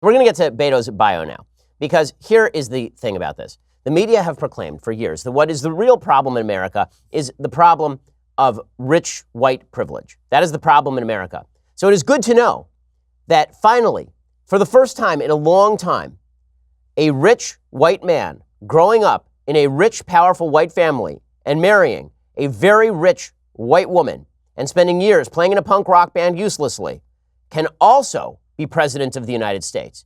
We're going to get to Beto's bio now, because here is the thing about this. The media have proclaimed for years that what is the real problem in America is the problem of rich white privilege. That is the problem in America. So it is good to know that finally, for the first time in a long time, a rich white man growing up in a rich, powerful white family and marrying a very rich white woman and spending years playing in a punk rock band uselessly can also be president of the United States.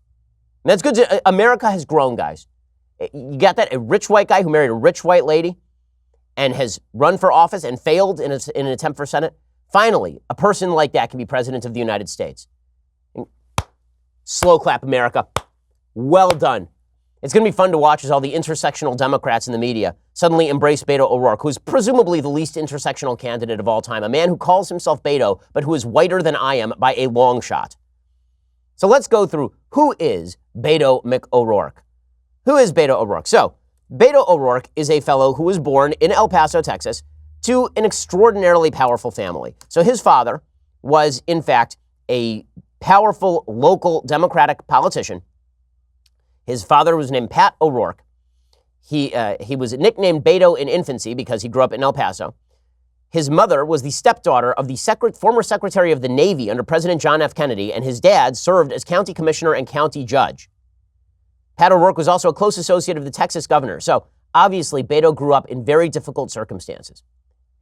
And that's good. America has grown, guys. You got that? A rich white guy who married a rich white lady and has run for office and failed in an attempt for Senate. Finally, a person like that can be president of the United States. Slow clap, America. Well done. It's going to be fun to watch as all the intersectional Democrats in the media suddenly embrace Beto O Rourke, who is presumably the least intersectional candidate of all time, a man who calls himself Beto, but who is whiter than I am by a long shot. So let's go through who is Beto O'Rourke. Who is Beto O'Rourke? So, Beto O'Rourke is a fellow who was born in El Paso, Texas, to an extraordinarily powerful family. So his father was, in fact, a powerful local Democratic politician. His father was named Pat O'Rourke. He was nicknamed Beto in infancy because he grew up in El Paso. His mother was the stepdaughter of the former Secretary of the Navy under President John F. Kennedy, and his dad served as county commissioner and county judge. Pat O'Rourke was also a close associate of the Texas governor. So obviously, Beto grew up in very difficult circumstances.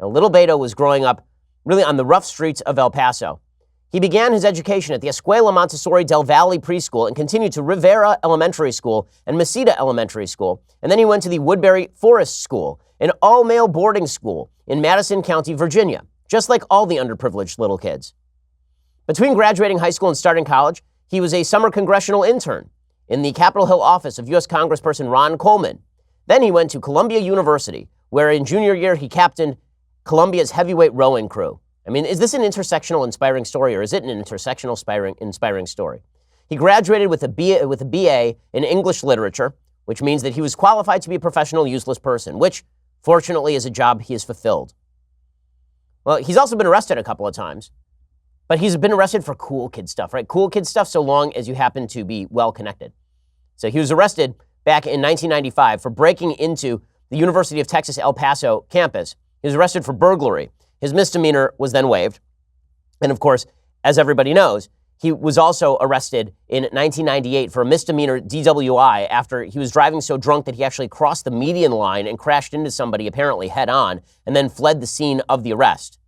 Now, little Beto was growing up really on the rough streets of El Paso. He began his education at the Escuela Montessori del Valle Preschool and continued to Rivera Elementary School and Mesita Elementary School. And then he went to the Woodbury Forest School, an all-male boarding school in Madison County, Virginia, just like all the underprivileged little kids. Between graduating high school and starting college, he was a summer congressional intern in the Capitol Hill office of U.S. Congressperson Ron Coleman. Then he went to Columbia University, where in junior year he captained Columbia's heavyweight rowing crew. I mean, is this an intersectional inspiring story, or is it an intersectional inspiring story? He graduated with a BA in English literature, which means that he was qualified to be a professional useless person, which, fortunately, is a job he has fulfilled. Well, he's also been arrested a couple of times, but he's been arrested for cool kid stuff, right? Cool kid stuff so long as you happen to be well-connected. So he was arrested back in 1995 for breaking into the University of Texas El Paso campus. He was arrested for burglary. His misdemeanor was then waived. And of course, as everybody knows, he was also arrested in 1998 for a misdemeanor DWI after he was driving so drunk that he actually crossed the median line and crashed into somebody apparently head on and then fled the scene of the arrest.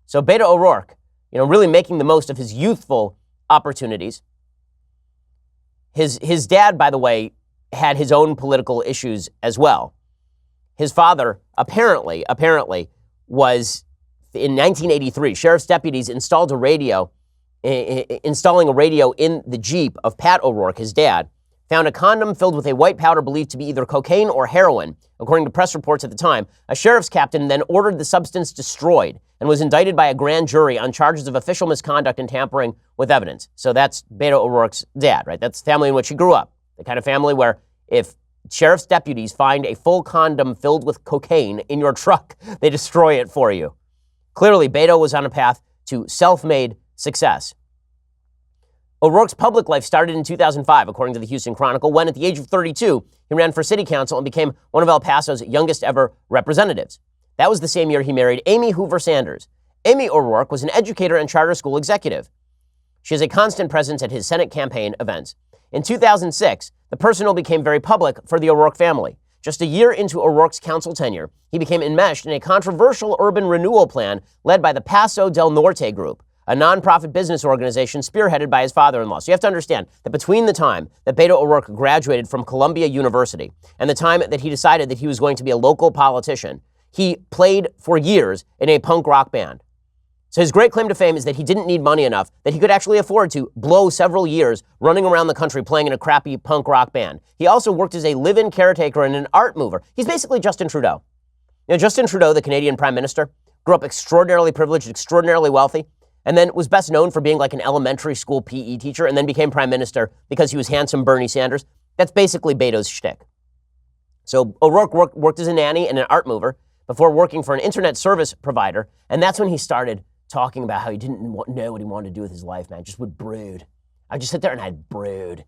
So Beto O'Rourke, really making the most of his youthful opportunities. His dad, by the way, had his own political issues as well. His father apparently was, in 1983, sheriff's deputies installing a radio in the Jeep of Pat O'Rourke, his dad, found a condom filled with a white powder believed to be either cocaine or heroin, according to press reports at the time. A sheriff's captain then ordered the substance destroyed and was indicted by a grand jury on charges of official misconduct and tampering with evidence. So that's Beto O'Rourke's dad, right? That's the family in which he grew up, the kind of family where if sheriff's deputies find a full condom filled with cocaine in your truck, they destroy it for you. Clearly, Beto was on a path to self-made success. O'Rourke's public life started in 2005, according to the Houston Chronicle, when at the age of 32, he ran for city council and became one of El Paso's youngest ever representatives. That was the same year he married Amy Hoover Sanders. Amy O'Rourke was an educator and charter school executive. She is a constant presence at his Senate campaign events. In 2006, the personal became very public for the O'Rourke family. Just a year into O'Rourke's council tenure, he became enmeshed in a controversial urban renewal plan led by the Paso del Norte Group, a nonprofit business organization spearheaded by his father-in-law. So you have to understand that between the time that Beto O'Rourke graduated from Columbia University and the time that he decided that he was going to be a local politician, he played for years in a punk rock band. So his great claim to fame is that he didn't need money enough that he could actually afford to blow several years running around the country playing in a crappy punk rock band. He also worked as a live-in caretaker and an art mover. He's basically Justin Trudeau. Justin Trudeau, the Canadian Prime Minister, grew up extraordinarily privileged, extraordinarily wealthy, and then was best known for being like an elementary school PE teacher and then became Prime Minister because he was handsome Bernie Sanders. That's basically Beto's shtick. So O'Rourke worked as a nanny and an art mover before working for an internet service provider, and that's when he started talking about how he didn't know what he wanted to do with his life, man. Just would brood. I would just sit there and I'd brood.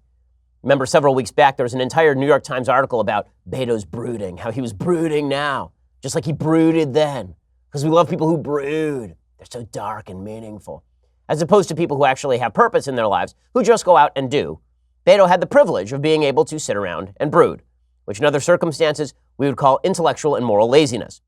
Remember several weeks back, there was an entire New York Times article about Beto's brooding, how he was brooding now, just like he brooded then. Because we love people who brood. They're so dark and meaningful. As opposed to people who actually have purpose in their lives, who just go out and do. Beto had the privilege of being able to sit around and brood, which in other circumstances we would call intellectual and moral laziness.